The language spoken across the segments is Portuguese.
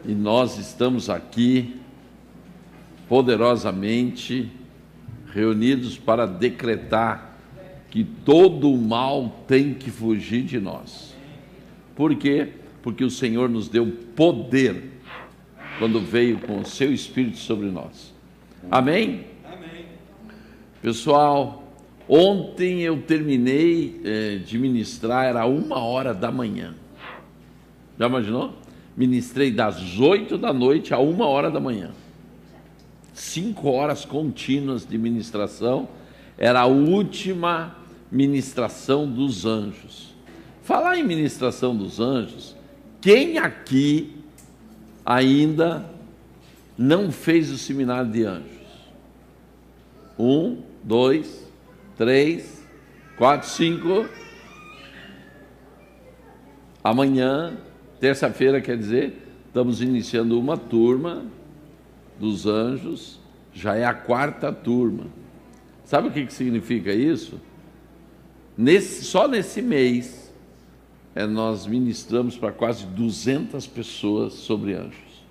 E nós estamos aqui poderosamente reunidos para decretar que todo o mal tem que fugir de nós. Por quê? Porque o Senhor nos deu poder quando veio com o seu Espírito sobre nós. Amém? Amém. Pessoal, ontem eu terminei de ministrar, era 1h da manhã. Já imaginou? Ministrei das 8 da noite a 1h da manhã. 5 horas contínuas de ministração. Era a última ministração dos anjos. Falar em ministração dos anjos, quem aqui ainda não fez o seminário de anjos? 1, 2, 3, 4, 5. Amanhã, terça-feira, quer dizer, estamos iniciando uma turma dos anjos, já é a 4ª turma. Sabe o que significa isso? Só nesse mês, nós ministramos para quase 200 pessoas sobre anjos.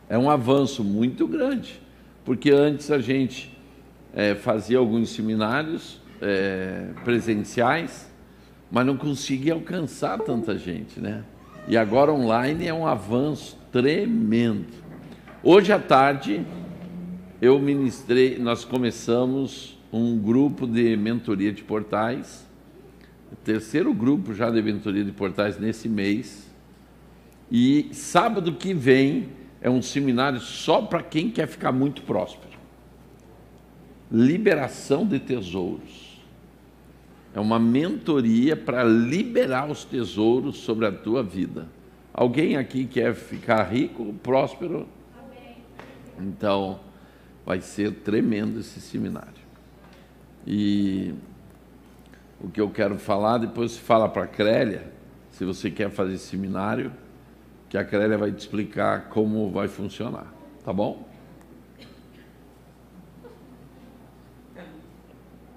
É um avanço muito grande, porque antes a gente fazia alguns seminários presenciais, mas não conseguia alcançar tanta gente, né? E agora online é um avanço tremendo. Hoje à tarde eu ministrei, nós começamos um grupo de mentoria de portais, o 3º grupo já de mentoria de portais nesse mês, e sábado que vem é um seminário só para quem quer ficar muito próspero. Liberação de tesouros. É uma mentoria para liberar os tesouros sobre a tua vida. Alguém aqui quer ficar rico, próspero? Amém. Então, vai ser tremendo esse seminário. E o que eu quero falar, depois você fala para a Crélia, se você quer fazer esse seminário, que a Crélia vai te explicar como vai funcionar. Tá bom?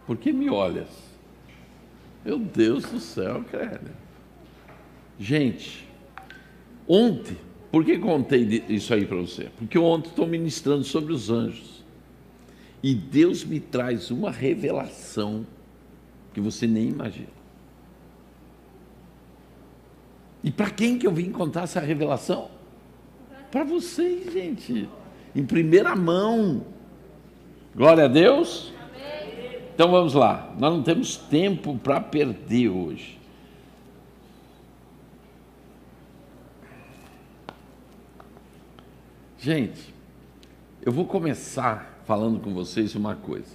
Por que me olhas? Meu Deus do céu, Crélia. Gente, ontem, por que contei isso aí para você? Porque ontem estou ministrando sobre os anjos. E Deus me traz uma revelação que você nem imagina. E para quem que eu vim contar essa revelação? Para vocês, gente. Em primeira mão. Glória a Deus. Então vamos lá, nós não temos tempo para perder hoje. Gente, eu vou começar falando com vocês uma coisa.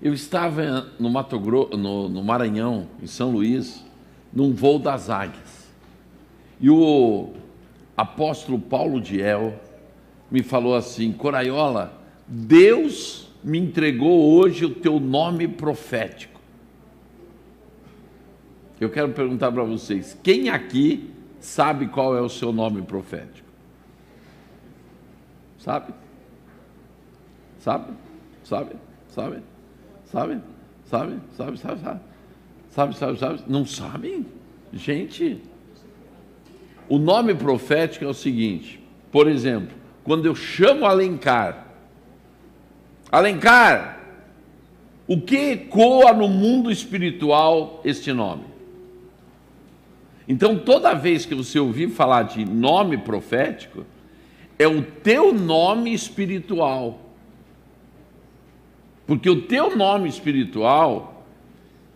Eu estava no Maranhão, em São Luís, num voo das águias. E o apóstolo Paulo Diel me falou assim: Coraiola, Deus me entregou hoje o teu nome profético. Eu quero perguntar para vocês, quem aqui sabe qual é o seu nome profético? Sabe? Sabe? Sabe? Sabe? Sabe? Sabe? Sabe? Sabe? Sabe? Sabe? Sabe? Sabe? Não sabem? Gente, o nome profético é o seguinte, por exemplo, quando eu chamo Alencar, Alencar, o que ecoa no mundo espiritual este nome? Então, toda vez que você ouvir falar de nome profético, é o teu nome espiritual. Porque o teu nome espiritual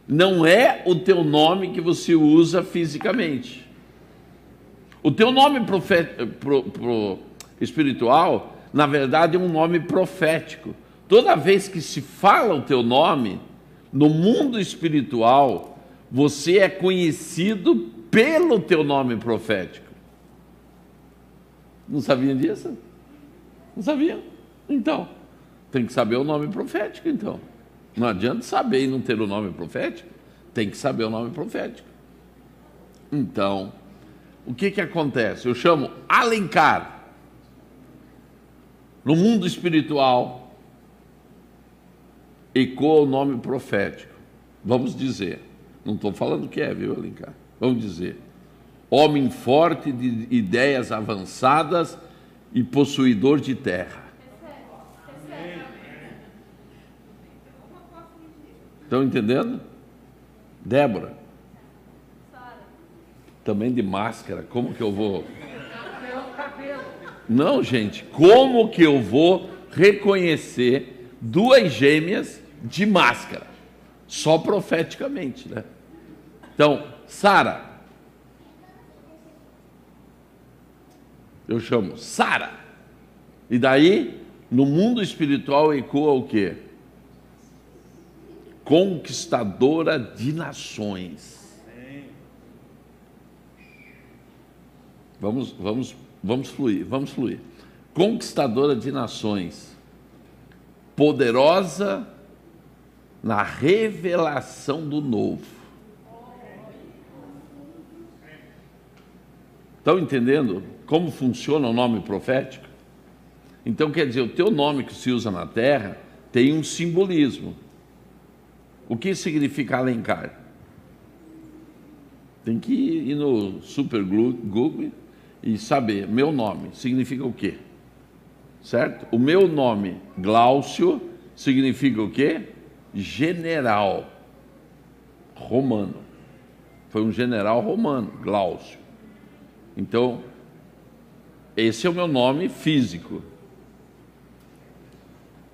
não é o teu nome que você usa fisicamente. O teu nome espiritual, na verdade, é um nome profético. Toda vez que se fala o teu nome, no mundo espiritual, você é conhecido pelo teu nome profético. Não sabiam disso? Não sabiam? Então, tem que saber o nome profético, então. Não adianta saber e não ter o nome profético, tem que saber o nome profético. Então, o que acontece? Eu chamo Alencar. No mundo espiritual, ecoa o nome profético. Vamos dizer, não estou falando o que é, viu, Alencar? Vamos dizer, homem forte de ideias avançadas e possuidor de terra. Estão entendendo? Débora. Também de máscara, como que eu vou... Não, gente, como que eu vou reconhecer duas gêmeas de máscara? Só profeticamente, né? Então, Sara. Eu chamo Sara. E daí, no mundo espiritual, ecoa o quê? Conquistadora de nações. Vamos fluir. Conquistadora de nações. Poderosa na revelação do novo. Estão entendendo como funciona o nome profético? Então, quer dizer, o teu nome que se usa na terra tem um simbolismo. O que significa Alencar? Tem que ir no Super Google e saber. Meu nome significa o quê? Certo? O meu nome, Glaucio, significa o quê? General romano. Foi um general romano, Glaucio. Então, esse é o meu nome físico.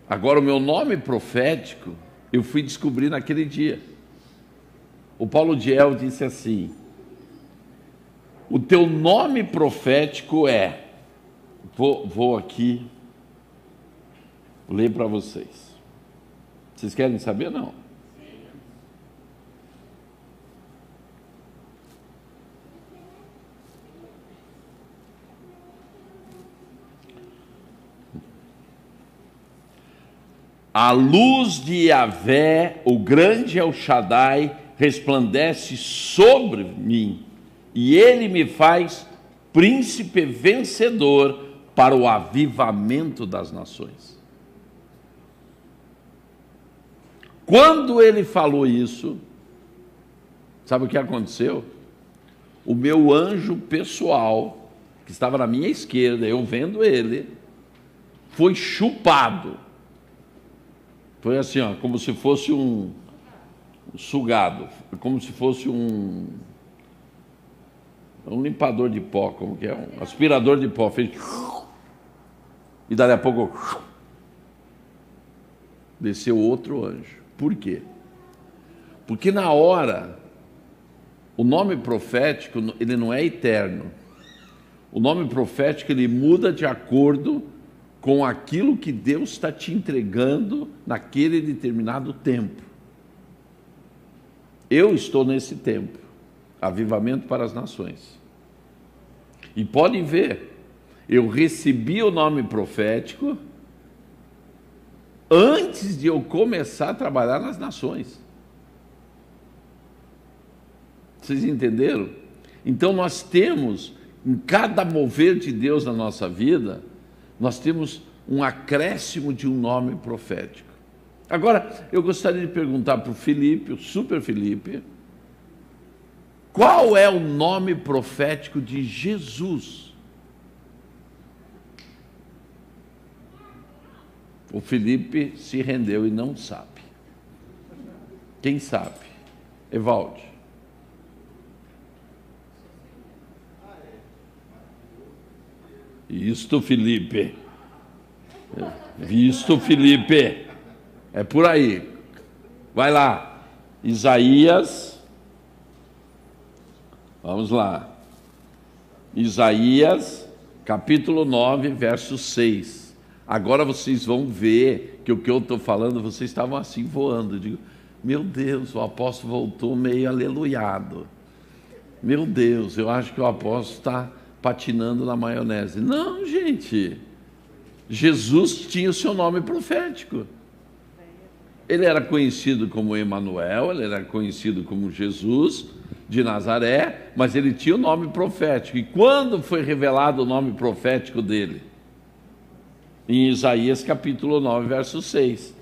Agora, o meu nome profético, eu fui descobrir naquele dia. O Paulo Diel disse assim: o teu nome profético é... Vou aqui ler para vocês. Vocês querem saber ou não? A luz de Yahvé, o grande El Shaddai, resplandece sobre mim, e ele me faz príncipe vencedor para o avivamento das nações. Quando ele falou isso, sabe o que aconteceu? O meu anjo pessoal, que estava na minha esquerda, eu vendo ele, foi chupado. Foi assim, ó, como se fosse um sugado, como se fosse um limpador de pó, como que é? Um aspirador de pó. Fez... E dali a pouco desceu outro anjo. Por quê? Porque na hora, o nome profético, ele não é eterno. O nome profético, ele muda de acordo com aquilo que Deus está te entregando naquele determinado tempo. Eu estou nesse tempo, avivamento para as nações. E podem ver, eu recebi o nome profético antes de eu começar a trabalhar nas nações. Vocês entenderam? Então nós temos, em cada mover de Deus na nossa vida, nós temos um acréscimo de um nome profético. Agora, eu gostaria de perguntar para o Felipe, o Super Felipe, qual é o nome profético de Jesus? O Felipe se rendeu e não sabe. Quem sabe? Evaldo. Isto, Felipe. Visto, Felipe. É por aí. Vai lá. Isaías. Vamos lá. Isaías, capítulo 9, verso 6. Agora vocês vão ver que o que eu estou falando, vocês estavam assim voando. Eu digo, meu Deus, o apóstolo voltou meio aleluiado. Meu Deus, eu acho que o apóstolo está patinando na maionese. Não, gente. Jesus tinha o seu nome profético. Ele era conhecido como Emanuel, ele era conhecido como Jesus de Nazaré, mas ele tinha o nome profético. E quando foi revelado o nome profético dele? Em Isaías capítulo 9, verso 6.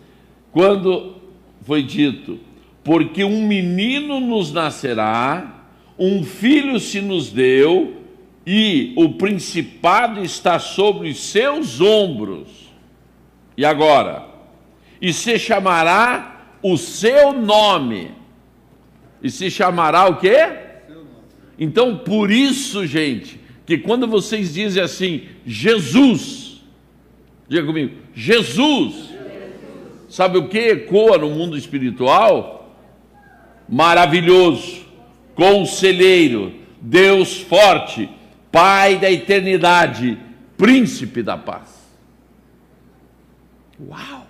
Quando foi dito, porque um menino nos nascerá, um filho se nos deu e o principado está sobre os seus ombros. E agora? E se chamará o seu nome. E se chamará o quê? Então, por isso, gente, que quando vocês dizem assim, Jesus, diga comigo, Jesus, sabe o que ecoa no mundo espiritual? Maravilhoso, conselheiro, Deus forte, Pai da eternidade, príncipe da paz. Uau!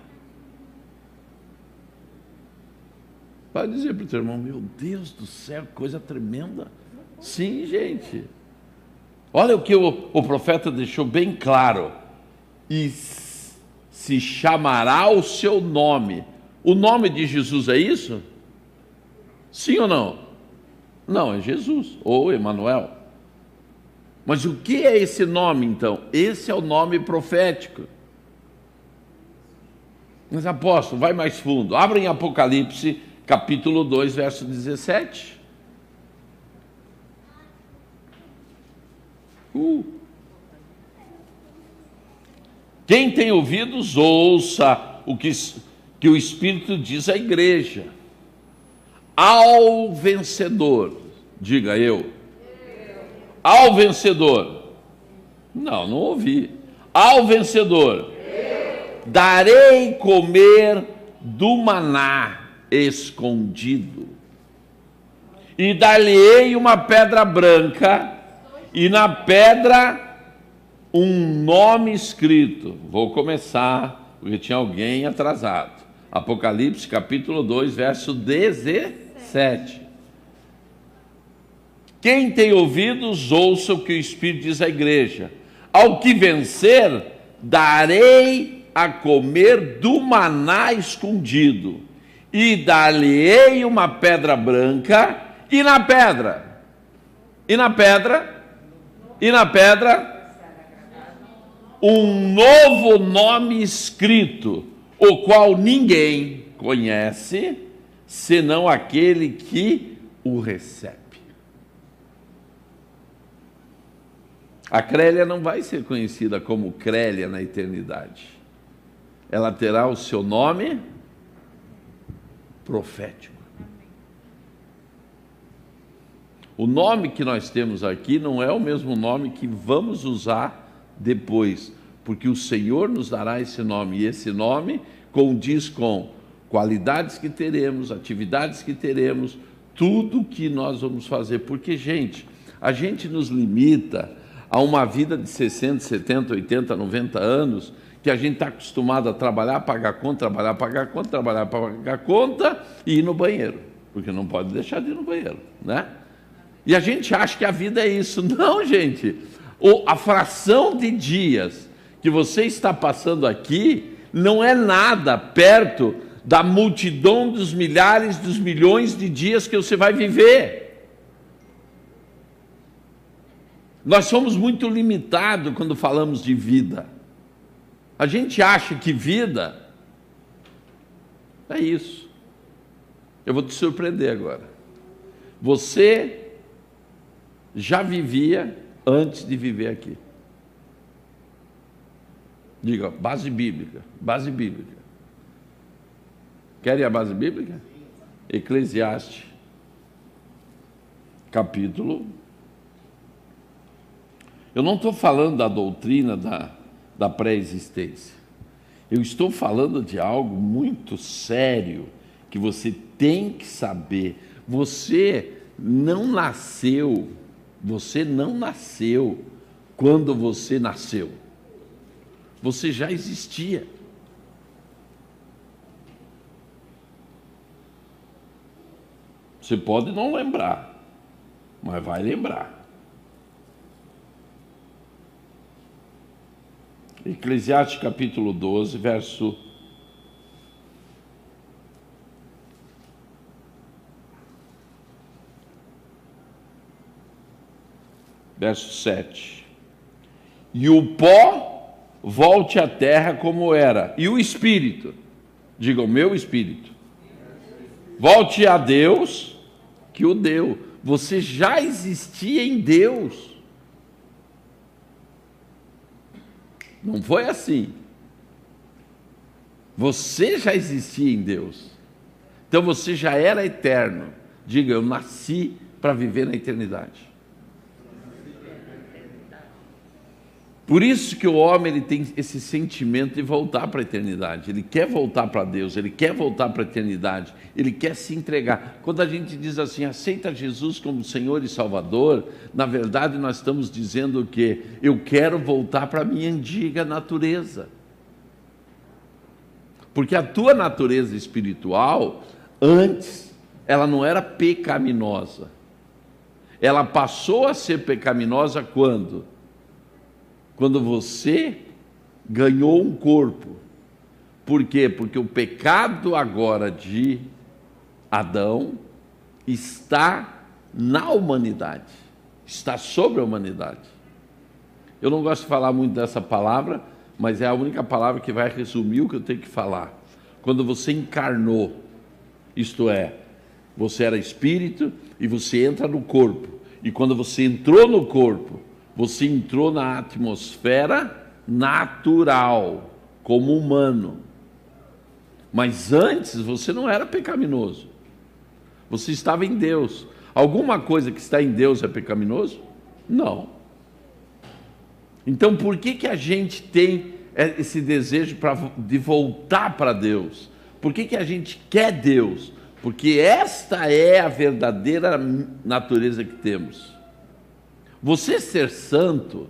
Vai dizer para o teu irmão, meu Deus do céu, coisa tremenda. Sim, gente. Olha o que o profeta deixou bem claro. E se chamará o seu nome. O nome de Jesus é isso? Sim ou não? Não, é Jesus, ou Emanuel. Mas o que é esse nome, então? Esse é o nome profético. Mas, apóstolo, vai mais fundo. Abra em Apocalipse, capítulo 2, verso 17. Quem tem ouvidos, ouça o que o Espírito diz à igreja. Ao vencedor, diga eu. Ao vencedor. Não ouvi. Ao vencedor. Darei comer do maná escondido. E dar-lhe-ei uma pedra branca, e na pedra um nome escrito. Vou começar, porque tinha alguém atrasado. Apocalipse capítulo 2, verso 17. Quem tem ouvidos, ouça o que o Espírito diz à igreja. Ao que vencer, darei a comer do maná escondido, e dar-lhe-ei uma pedra branca, e na pedra, um novo nome escrito, o qual ninguém conhece, senão aquele que o recebe. A Crélia não vai ser conhecida como Crélia na eternidade. Ela terá o seu nome profético. O nome que nós temos aqui não é o mesmo nome que vamos usar depois, porque o Senhor nos dará esse nome, e esse nome condiz com qualidades que teremos, atividades que teremos, tudo que nós vamos fazer, porque, gente, a gente nos limita a uma vida de 60, 70, 80, 90 anos, que a gente está acostumado a trabalhar, pagar conta, trabalhar, pagar conta, trabalhar, pagar conta e ir no banheiro, porque não pode deixar de ir no banheiro, né? E a gente acha que a vida é isso. Não, gente, a fração de dias que você está passando aqui não é nada perto da multidão dos milhares, dos milhões de dias que você vai viver. Nós somos muito limitados quando falamos de vida. A gente acha que vida é isso. Eu vou te surpreender agora. Você já vivia antes de viver aqui. Diga, base bíblica, base bíblica. Querem a base bíblica? Eclesiastes, capítulo. Eu não estou falando da doutrina da pré-existência. Eu estou falando de algo muito sério que você tem que saber. Você não nasceu quando você nasceu. Você já existia. Você pode não lembrar, mas vai lembrar. Eclesiastes capítulo 12, verso 7. E o pó volte à terra como era, e o espírito, diga o meu espírito, volte a Deus que o deu, você já existia em Deus. Não foi assim. Você já existia em Deus. Então você já era eterno. Diga, eu nasci para viver na eternidade. Por isso que o homem ele tem esse sentimento de voltar para a eternidade. Ele quer voltar para Deus, ele quer voltar para a eternidade, ele quer se entregar. Quando a gente diz assim, aceita Jesus como Senhor e Salvador, na verdade nós estamos dizendo que eu quero voltar para a minha antiga natureza. Porque a tua natureza espiritual, antes, ela não era pecaminosa. Ela passou a ser pecaminosa quando? Quando você ganhou um corpo. Por quê? Porque o pecado agora de Adão está na humanidade, está sobre a humanidade. Eu não gosto de falar muito dessa palavra, mas é a única palavra que vai resumir o que eu tenho que falar. Quando você encarnou, isto é, você era espírito e você entra no corpo. E quando você entrou no corpo, você entrou na atmosfera natural, como humano. Mas antes você não era pecaminoso. Você estava em Deus. Alguma coisa que está em Deus é pecaminoso? Não. Então por que a gente tem esse desejo de voltar para Deus? Por que a gente quer Deus? Porque esta é a verdadeira natureza que temos. Você ser santo,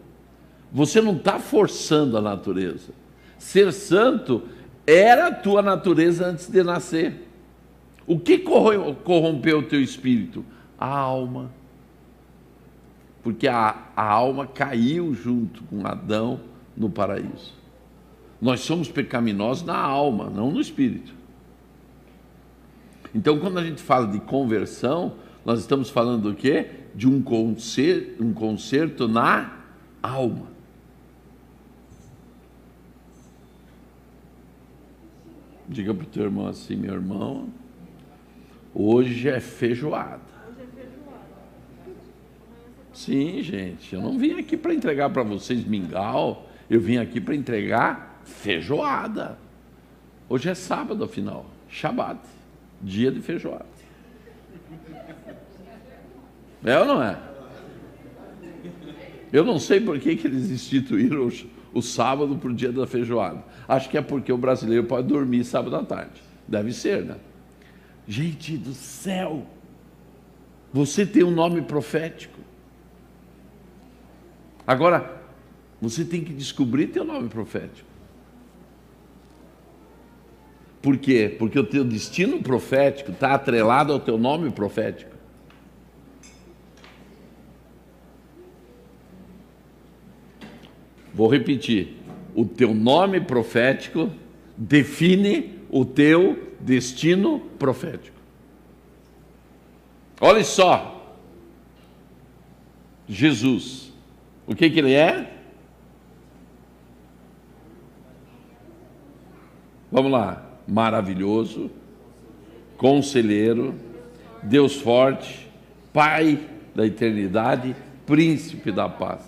você não está forçando a natureza. Ser santo era a tua natureza antes de nascer. O que corrompeu o teu espírito? A alma. Porque a alma caiu junto com Adão no paraíso. Nós somos pecaminosos na alma, não no espírito. Então, quando a gente fala de conversão, nós estamos falando do quê? De um conserto na alma. Diga para o teu irmão assim, meu irmão, hoje é feijoada. Sim, gente, eu não vim aqui para entregar para vocês mingau, eu vim aqui para entregar feijoada. Hoje é sábado, afinal, Shabat, dia de feijoada. É ou não é? Eu não sei por que eles instituíram o sábado para o dia da feijoada. Acho que é porque o brasileiro pode dormir sábado à tarde. Deve ser, né? Gente do céu! Você tem um nome profético. Agora, você tem que descobrir teu nome profético. Por quê? Porque o teu destino profético está atrelado ao teu nome profético. Vou repetir. O teu nome profético define o teu destino profético. Olha só. Jesus. O que ele é? Vamos lá. Maravilhoso, conselheiro, Deus forte, Pai da eternidade, príncipe da paz.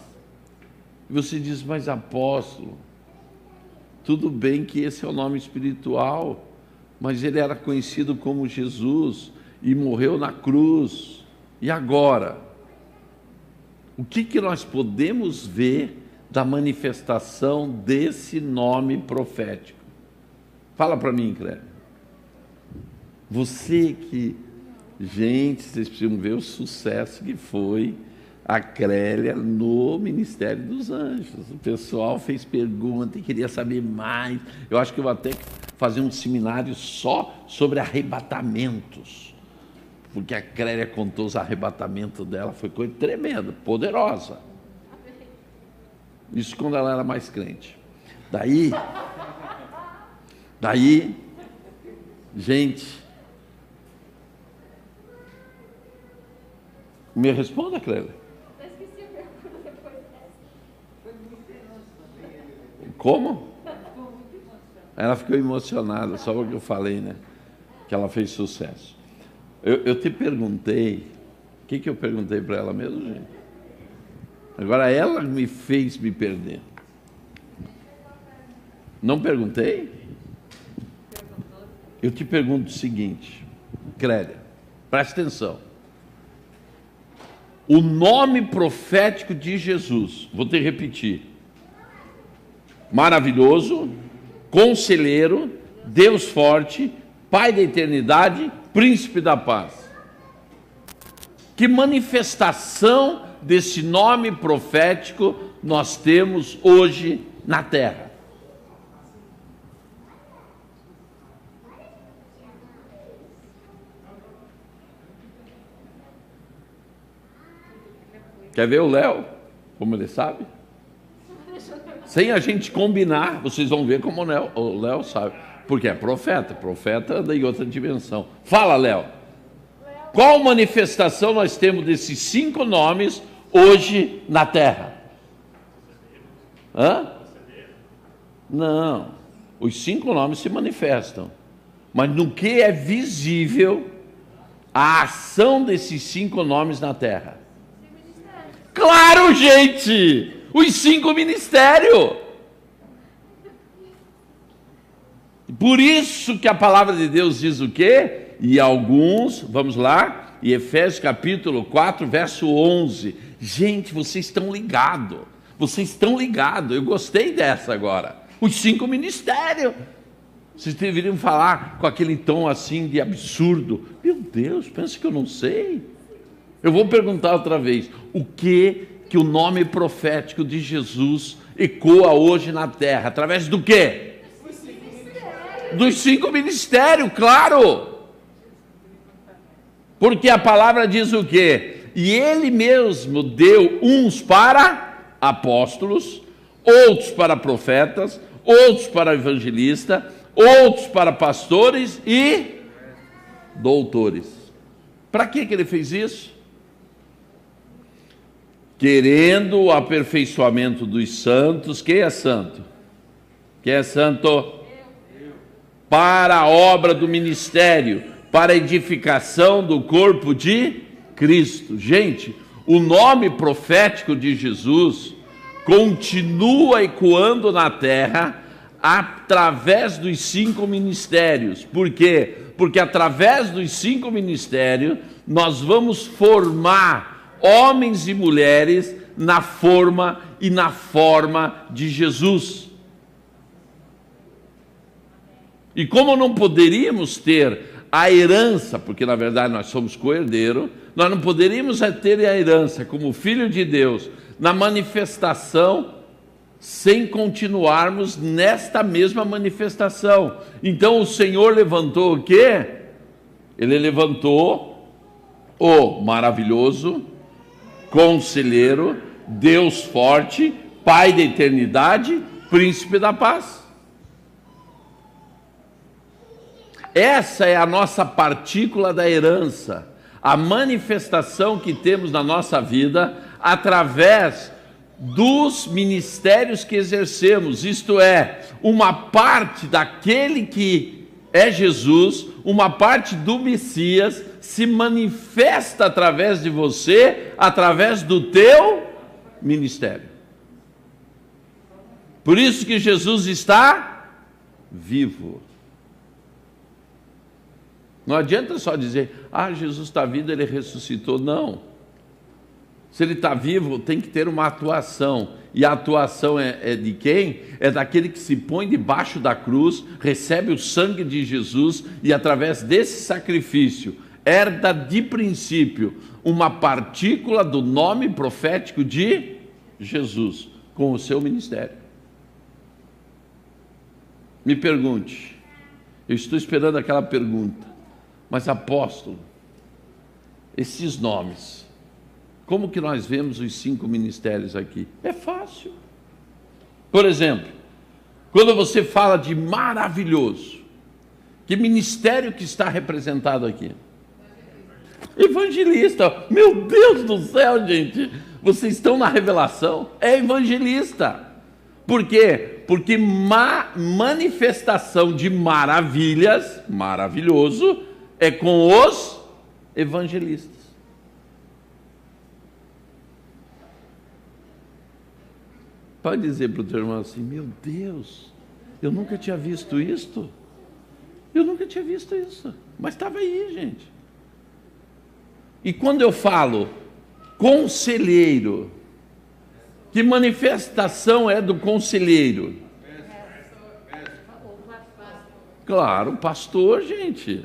E você diz, mas apóstolo, tudo bem que esse é o nome espiritual, mas ele era conhecido como Jesus e morreu na cruz. E agora? O que nós podemos ver da manifestação desse nome profético? Fala para mim, Clélia. Você que... Gente, vocês precisam ver o sucesso que foi a Clélia no Ministério dos Anjos. O pessoal fez pergunta e queria saber mais. Eu acho que eu vou até fazer um seminário só sobre arrebatamentos. Porque a Clélia contou os arrebatamentos dela, foi coisa tremenda, poderosa. Isso quando ela era mais crente. Daí, gente, me responda, Clélia. Eu esqueci a pergunta depois dessa. Como? Ela ficou emocionada, só porque eu falei, né? Que ela fez sucesso. Eu te perguntei O que eu perguntei para ela mesmo, gente? Agora ela me fez me perder. Não perguntei? Eu te pergunto o seguinte, Clélia, presta atenção. O nome profético de Jesus, vou te repetir: maravilhoso, conselheiro, Deus forte, Pai da eternidade, príncipe da paz. Que manifestação desse nome profético nós temos hoje na terra? Quer ver o Léo? Como ele sabe? Sem a gente combinar, vocês vão ver como o Léo sabe. Porque é profeta, profeta anda em outra dimensão. Fala, Léo. Qual manifestação nós temos desses 5 nomes hoje na terra? Hã? Não. Os 5 nomes se manifestam. Mas no que é visível a ação desses 5 nomes na terra? Claro, gente! Os 5 ministérios. Por isso que a palavra de Deus diz o quê? E alguns, vamos lá, em Efésios capítulo 4, verso 11. Gente, vocês estão ligados. Vocês estão ligados. Eu gostei dessa agora. Os 5 ministérios. Vocês deveriam falar com aquele tom assim de absurdo. Meu Deus, pensa que eu não sei? Eu vou perguntar outra vez. O que o nome profético de Jesus ecoa hoje na terra? Através do quê? Dos 5 ministérios, claro. Porque a palavra diz o quê? E ele mesmo deu uns para apóstolos, outros para profetas, outros para evangelistas, outros para pastores e doutores. Para que ele fez isso? Querendo o aperfeiçoamento dos santos. Quem é santo? Quem é santo? Para a obra do ministério, para a edificação do corpo de Cristo. Gente, o nome profético de Jesus continua ecoando na terra através dos 5 ministérios. Por quê? Porque através dos 5 ministérios nós vamos formar homens e mulheres na forma e na forma de Jesus. E como não poderíamos ter a herança, porque na verdade nós somos co-herdeiro, nós não poderíamos ter a herança como filho de Deus na manifestação sem continuarmos nesta mesma manifestação. Então o Senhor levantou o quê? Ele levantou o maravilhoso, conselheiro, Deus forte, Pai da eternidade, príncipe da paz. Essa é a nossa partícula da herança, a manifestação que temos na nossa vida através dos ministérios que exercemos, isto é, uma parte daquele que é Jesus, uma parte do Messias, se manifesta através de você, através do teu ministério. Por isso que Jesus está vivo. Não adianta só dizer, Jesus está vivo, ele ressuscitou. Não. Se ele está vivo, tem que ter uma atuação. E a atuação é de quem? É daquele que se põe debaixo da cruz, recebe o sangue de Jesus e através desse sacrifício, herda de princípio uma partícula do nome profético de Jesus, com o seu ministério. Me pergunte, eu estou esperando aquela pergunta, mas apóstolo, esses nomes, como que nós vemos os 5 ministérios aqui? É fácil. Por exemplo, quando você fala de maravilhoso, que ministério que está representado aqui? Evangelista. Meu Deus do céu, gente, vocês estão na revelação. É evangelista. Por quê? Porque manifestação de maravilhas, maravilhoso, é com os evangelistas. Pode dizer para o teu irmão assim: meu Deus, eu nunca tinha visto isto. Eu nunca tinha visto isso. Mas estava aí, gente. E quando eu falo conselheiro, que manifestação é do conselheiro? Claro, o pastor, gente.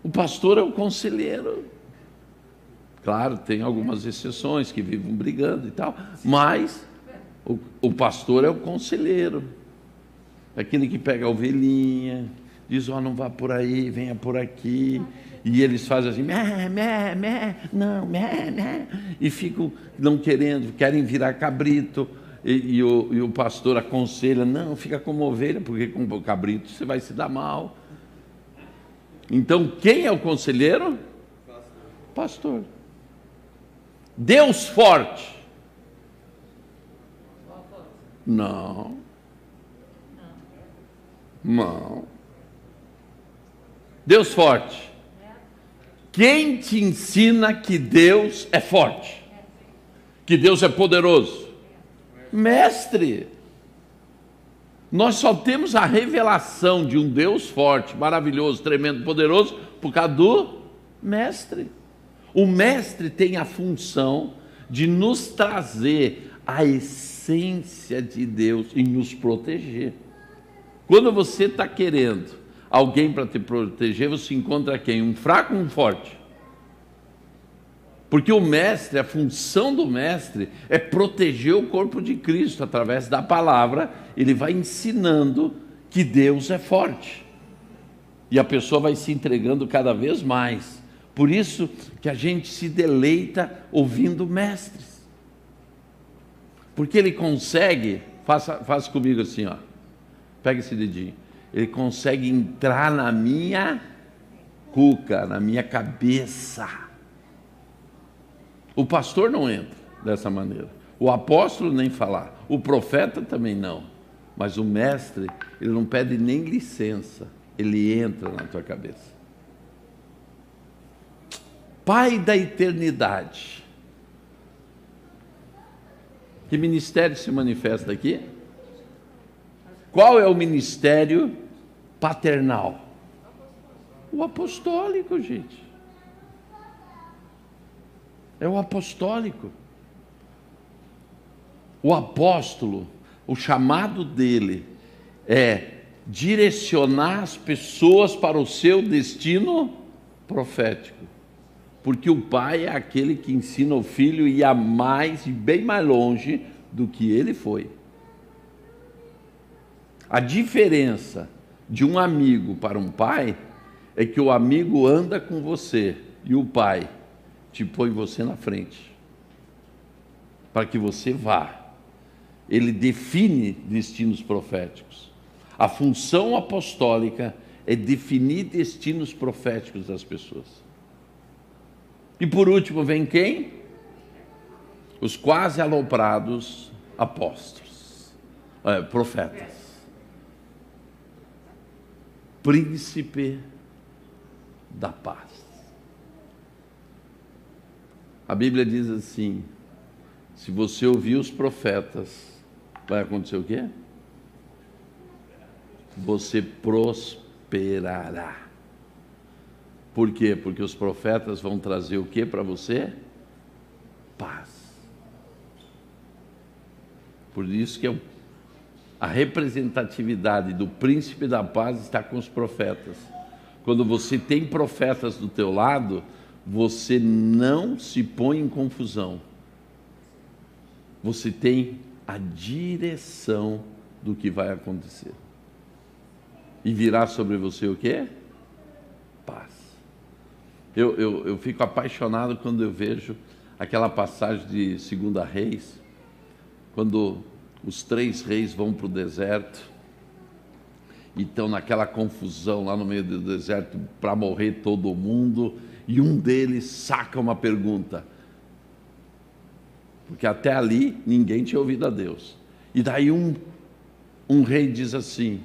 O pastor é o conselheiro. Claro, tem algumas exceções que vivem brigando e tal, mas o pastor é o conselheiro. Aquele que pega a ovelhinha, diz: ó, não vá por aí, venha por aqui. E eles fazem assim, mé, mé, mé, não, mé, mé, e ficam não querendo, querem virar cabrito. E o pastor aconselha: não, fica como ovelha, porque com o cabrito você vai se dar mal. Então, quem é o conselheiro? Pastor. Deus forte? Não. Não. Deus forte. Quem te ensina que Deus é forte? Que Deus é poderoso? Mestre. Nós só temos a revelação de um Deus forte, maravilhoso, tremendo, poderoso, por causa do mestre. O mestre tem a função de nos trazer a essência de Deus e nos proteger. Quando você está querendo alguém para te proteger, você encontra quem? Um fraco ou um forte? Porque o mestre, a função do mestre é proteger o corpo de Cristo. Através da palavra, ele vai ensinando que Deus é forte. E a pessoa vai se entregando cada vez mais. Por isso que a gente se deleita ouvindo mestres. Porque ele consegue, faça comigo assim, ó. Pega esse dedinho. Ele consegue entrar na minha cuca, na minha cabeça. O pastor não entra dessa maneira. O apóstolo nem falar. O profeta também não. Mas o mestre, ele não pede nem licença. Ele entra na tua cabeça. Pai da eternidade. Que ministério se manifesta aqui? Qual é o ministério paternal? O apostólico, gente. É o apostólico. O apóstolo, o chamado dele é direcionar as pessoas para o seu destino profético. Porque o pai é aquele que ensina o filho a ir mais e bem mais longe do que ele foi. A diferença de um amigo para um pai é que o amigo anda com você e o pai te põe você na frente, para que você vá. Ele define destinos proféticos. A função apostólica é definir destinos proféticos das pessoas. E por último vem quem? Os quase aloprados apóstolos, profetas. Príncipe da paz. A Bíblia diz assim: se você ouvir os profetas, vai acontecer o quê? Você prosperará. Por quê? Porque os profetas vão trazer o que para você? Paz. Por isso que a representatividade do príncipe da paz está com os profetas. Quando você tem profetas do teu lado, você não se põe em confusão. Você tem a direção do que vai acontecer. E virá sobre você o quê? Paz. Eu fico apaixonado quando eu vejo aquela passagem de 2 Reis, quando os 3 reis vão para o deserto e estão naquela confusão lá no meio do deserto para morrer todo mundo, e um deles saca uma pergunta, porque até ali ninguém tinha ouvido a Deus. E daí um rei diz assim: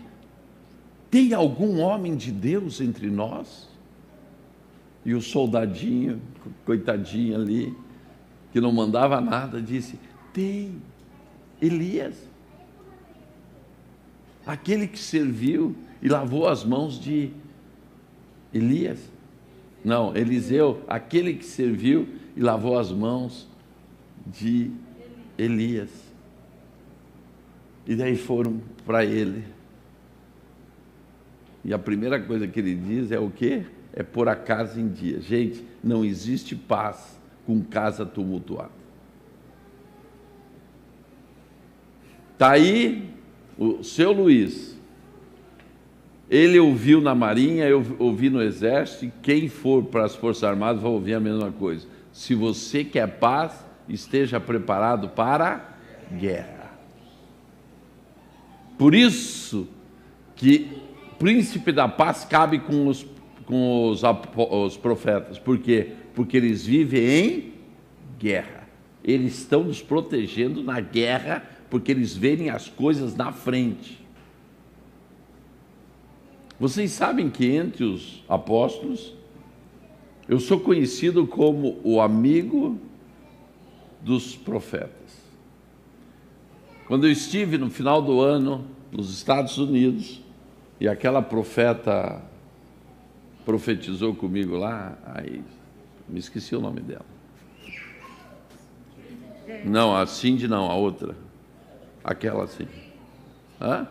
tem algum homem de Deus entre nós? E o soldadinho, coitadinho ali, que não mandava nada, disse: tem. Elias. Aquele que serviu e lavou as mãos de Elias. Não, Eliseu, aquele que serviu e lavou as mãos de Elias. E daí foram para ele. E a primeira coisa que ele diz é o quê? É pôr a casa em dia. Gente, não existe paz com casa tumultuada. Está aí o seu Luiz. Ele ouviu na Marinha, eu ouvi no Exército, e quem for para as Forças Armadas vai ouvir a mesma coisa. Se você quer paz, esteja preparado para a guerra. Por isso que príncipe da paz cabe com os profetas. Por quê? Porque eles vivem em guerra. Eles estão nos protegendo na guerra, porque eles veem as coisas na frente. Vocês sabem que entre os apóstolos, eu sou conhecido como o amigo dos profetas. Quando eu estive no final do ano nos Estados Unidos, e aquela profeta profetizou comigo lá, aí me esqueci o nome dela. Não, a Cindy não, a outra. Aquela assim. Hã?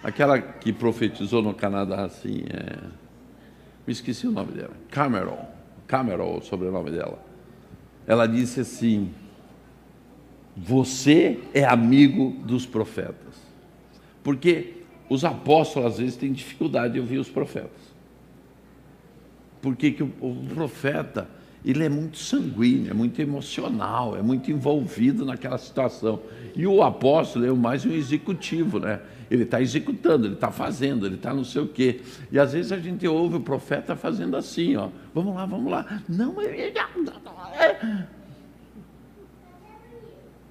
Aquela que profetizou no Canadá assim, me esqueci o nome dela. Cameron, o sobrenome dela. Ela disse assim: você é amigo dos profetas. Porque os apóstolos às vezes têm dificuldade de ouvir os profetas. Porque que o profeta, ele é muito sanguíneo, é muito emocional, é muito envolvido naquela situação. E o apóstolo é mais um executivo, né? Ele está executando, ele está fazendo, ele está não sei o quê. E às vezes a gente ouve o profeta fazendo assim, ó, vamos lá. Não,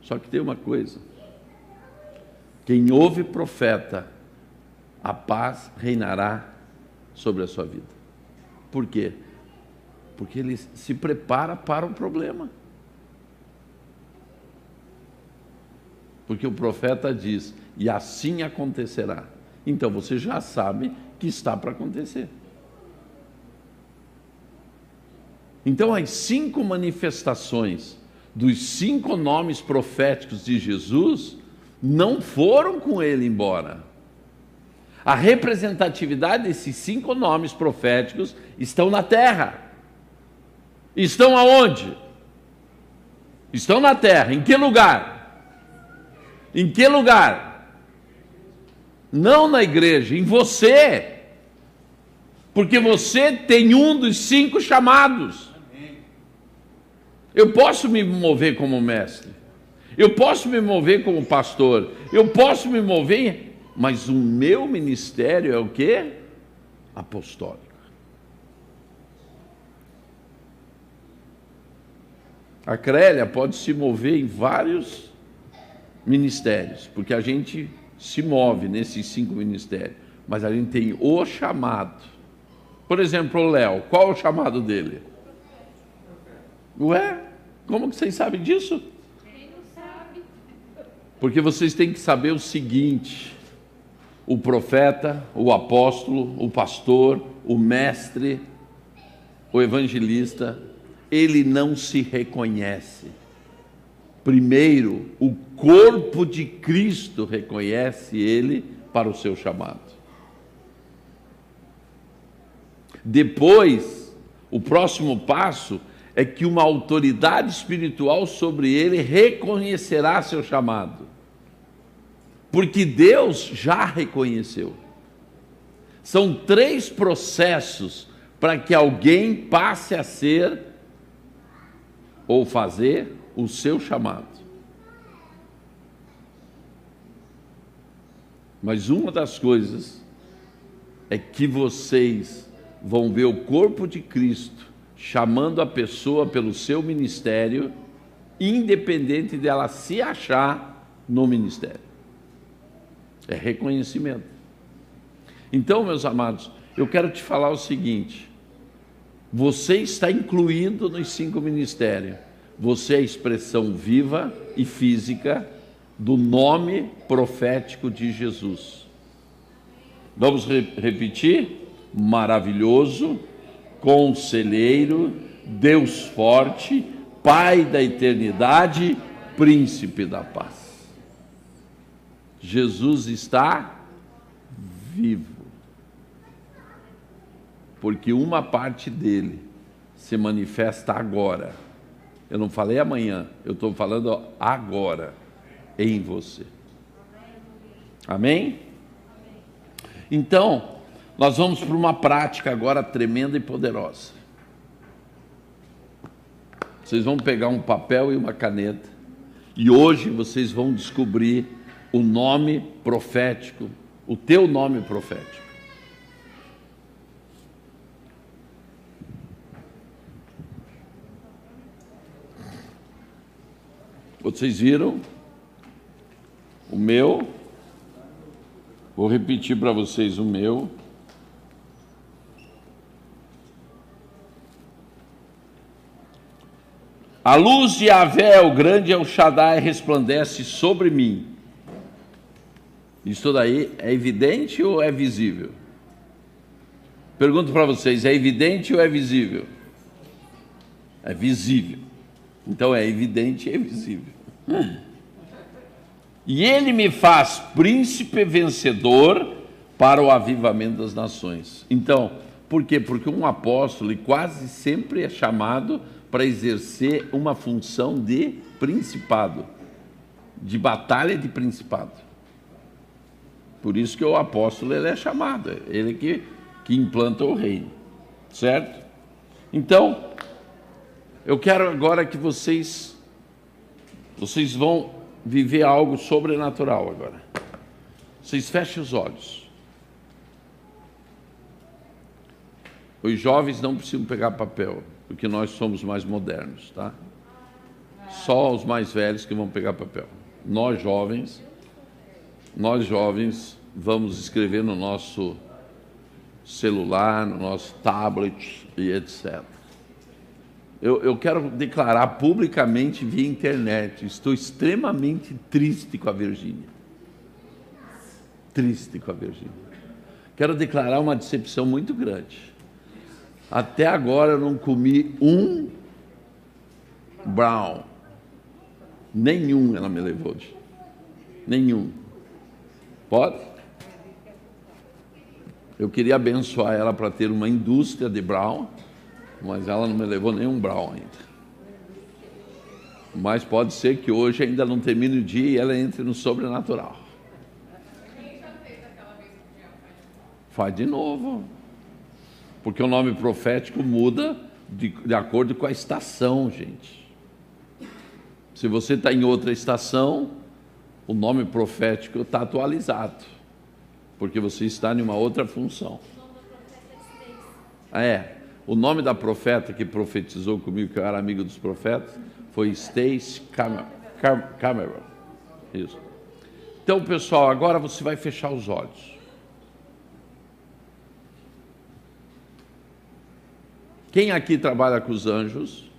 só que tem uma coisa. Quem ouve profeta, a paz reinará sobre a sua vida. Por quê? Porque ele se prepara para o problema. Porque o profeta diz, e assim acontecerá. Então você já sabe que está para acontecer. Então as 5 manifestações dos 5 nomes proféticos de Jesus não foram com ele embora. A representatividade desses 5 nomes proféticos estão na terra. Estão aonde? Estão na terra. Em que lugar? Em que lugar? Não na igreja, em você. Porque você tem um dos 5 chamados. Eu posso me mover como mestre. Eu posso me mover como pastor. Eu posso me mover, mas o meu ministério é o quê? Apostólico. A Crélia pode se mover em vários ministérios, porque a gente se move nesses 5 ministérios, mas a gente tem o chamado. Por exemplo, o Léo, qual é o chamado dele? Ué, como que vocês sabem disso? Quem não sabe? Porque vocês têm que saber o seguinte: o profeta, o apóstolo, o pastor, o mestre, o evangelista, ele não se reconhece. Primeiro, o corpo de Cristo reconhece ele para o seu chamado. Depois, o próximo passo é que uma autoridade espiritual sobre ele reconhecerá seu chamado. Porque Deus já reconheceu. São 3 processos para que alguém passe a ser ou fazer o seu chamado. Mas uma das coisas é que vocês vão ver o corpo de Cristo chamando a pessoa pelo seu ministério, independente dela se achar no ministério. É reconhecimento. Então, meus amados, eu quero te falar o seguinte: você está incluído nos 5 ministérios. Você é a expressão viva e física do nome profético de Jesus. Vamos repetir? Maravilhoso, Conselheiro, Deus forte, Pai da eternidade, Príncipe da paz. Jesus está vivo, porque uma parte dele se manifesta agora. Eu não falei amanhã, eu estou falando agora, em você. Amém? Então, nós vamos para uma prática agora tremenda e poderosa. Vocês vão pegar um papel e uma caneta, e hoje vocês vão descobrir o nome profético, o teu nome profético. Vocês viram? O meu, vou repetir para vocês o meu. A luz de Yahvé, o grande El Shaddai, resplandece sobre mim. Isso daí é evidente ou é visível? Pergunto para vocês, é evidente ou é visível? É visível. Então é evidente e é visível. E ele me faz príncipe vencedor para o avivamento das nações. Então, por quê? Porque um apóstolo quase sempre é chamado para exercer uma função de principado, de batalha de principado. Por isso que o apóstolo ele é chamado, ele que implanta o reino, certo? Então, eu quero agora que vocês vão viver algo sobrenatural agora. Vocês fechem os olhos. Os jovens não precisam pegar papel, porque nós somos mais modernos, tá? Só os mais velhos que vão pegar papel. Nós jovens vamos escrever no nosso celular, no nosso tablet e etc. Eu quero declarar publicamente via internet, estou extremamente triste com a Virgínia. Triste com a Virgínia. Quero declarar uma decepção muito grande. Até agora eu não comi um brown. Nenhum ela me levou hoje. Nenhum. Pode? Eu queria abençoar ela para ter uma indústria de brown, mas ela não me levou nenhum brown ainda. Mas pode ser que hoje ainda não termine o dia e ela entre no sobrenatural. Faz de novo. Porque o nome profético muda de acordo com a estação, gente. Se você está em outra estação, o nome profético está atualizado. Porque você está em uma outra função. O nome da profeta que profetizou comigo, que eu era amigo dos profetas, foi Stacy Cameron. Isso. Então, pessoal, agora você vai fechar os olhos. Quem aqui trabalha com os anjos?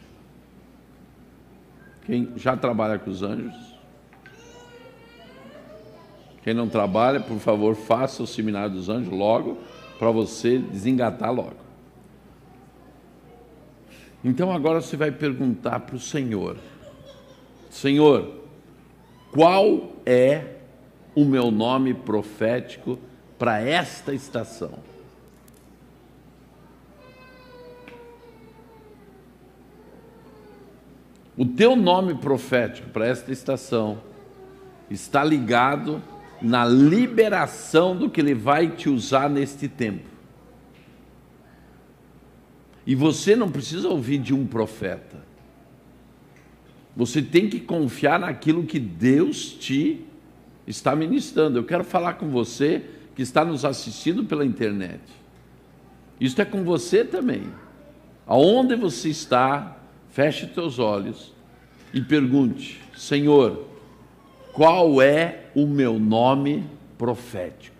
Quem já trabalha com os anjos? Quem não trabalha, por favor, faça o seminário dos anjos logo, para você desengatar logo. Então agora você vai perguntar para o Senhor: Senhor, qual é o meu nome profético para esta estação? O teu nome profético para esta estação está ligado na liberação do que Ele vai te usar neste tempo. E você não precisa ouvir de um profeta. Você tem que confiar naquilo que Deus te está ministrando. Eu quero falar com você que está nos assistindo pela internet. Isso é com você também. Aonde você está, feche teus olhos e pergunte: Senhor, qual é o meu nome profético?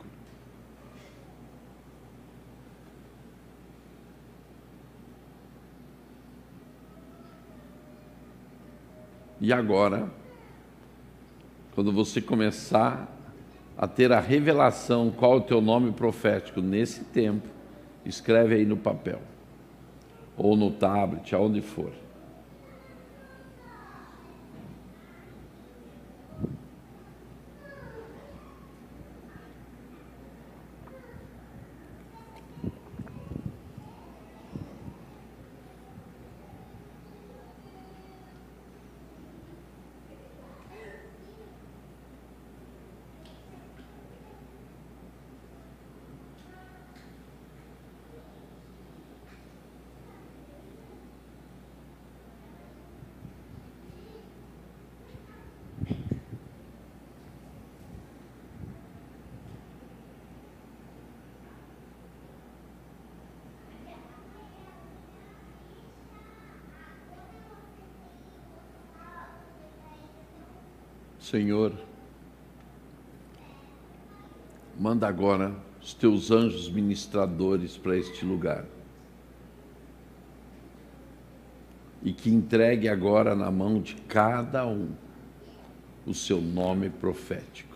E agora, quando você começar a ter a revelação qual é o teu nome profético nesse tempo, escreve aí no papel, ou no tablet, aonde for. Senhor, manda agora os teus anjos ministradores para este lugar e que entregue agora na mão de cada um o seu nome profético.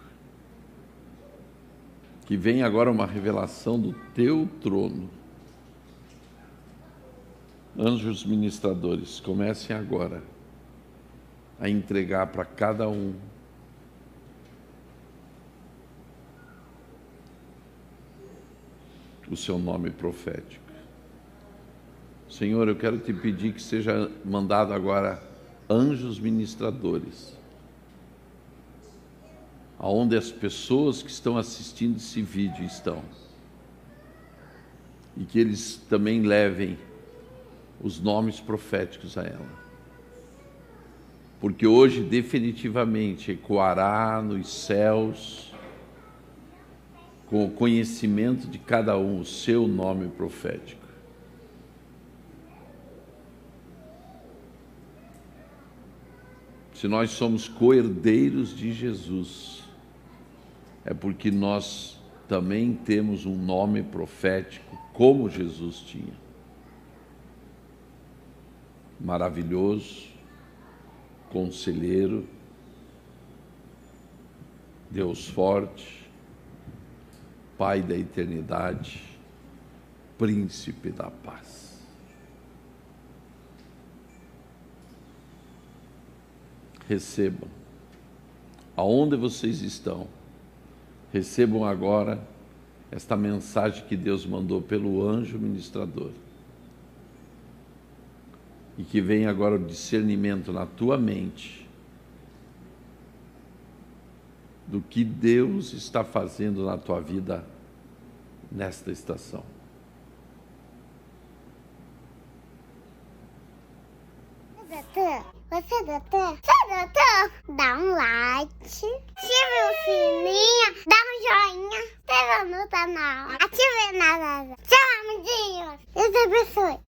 Que venha agora uma revelação do teu trono. Anjos ministradores, comecem agora a entregar para cada um o seu nome profético. Senhor, eu quero te pedir que seja mandado agora anjos ministradores, aonde as pessoas que estão assistindo esse vídeo estão, e que eles também levem os nomes proféticos a ela, porque hoje definitivamente ecoará nos céus, com o conhecimento de cada um, o seu nome profético. Se nós somos co-herdeiros de Jesus, é porque nós também temos um nome profético, como Jesus tinha. Maravilhoso, Conselheiro, Deus forte, Pai da eternidade, Príncipe da paz. Recebam, aonde vocês estão, recebam agora esta mensagem que Deus mandou pelo anjo ministrador. E que venha agora o discernimento na tua mente do que Deus está fazendo na tua vida nesta estação. Você doutor, dá um like, ative o sininho, dá um joinha, inscreva no canal, ative na Tchau, amiguinhos, Deus abençoe.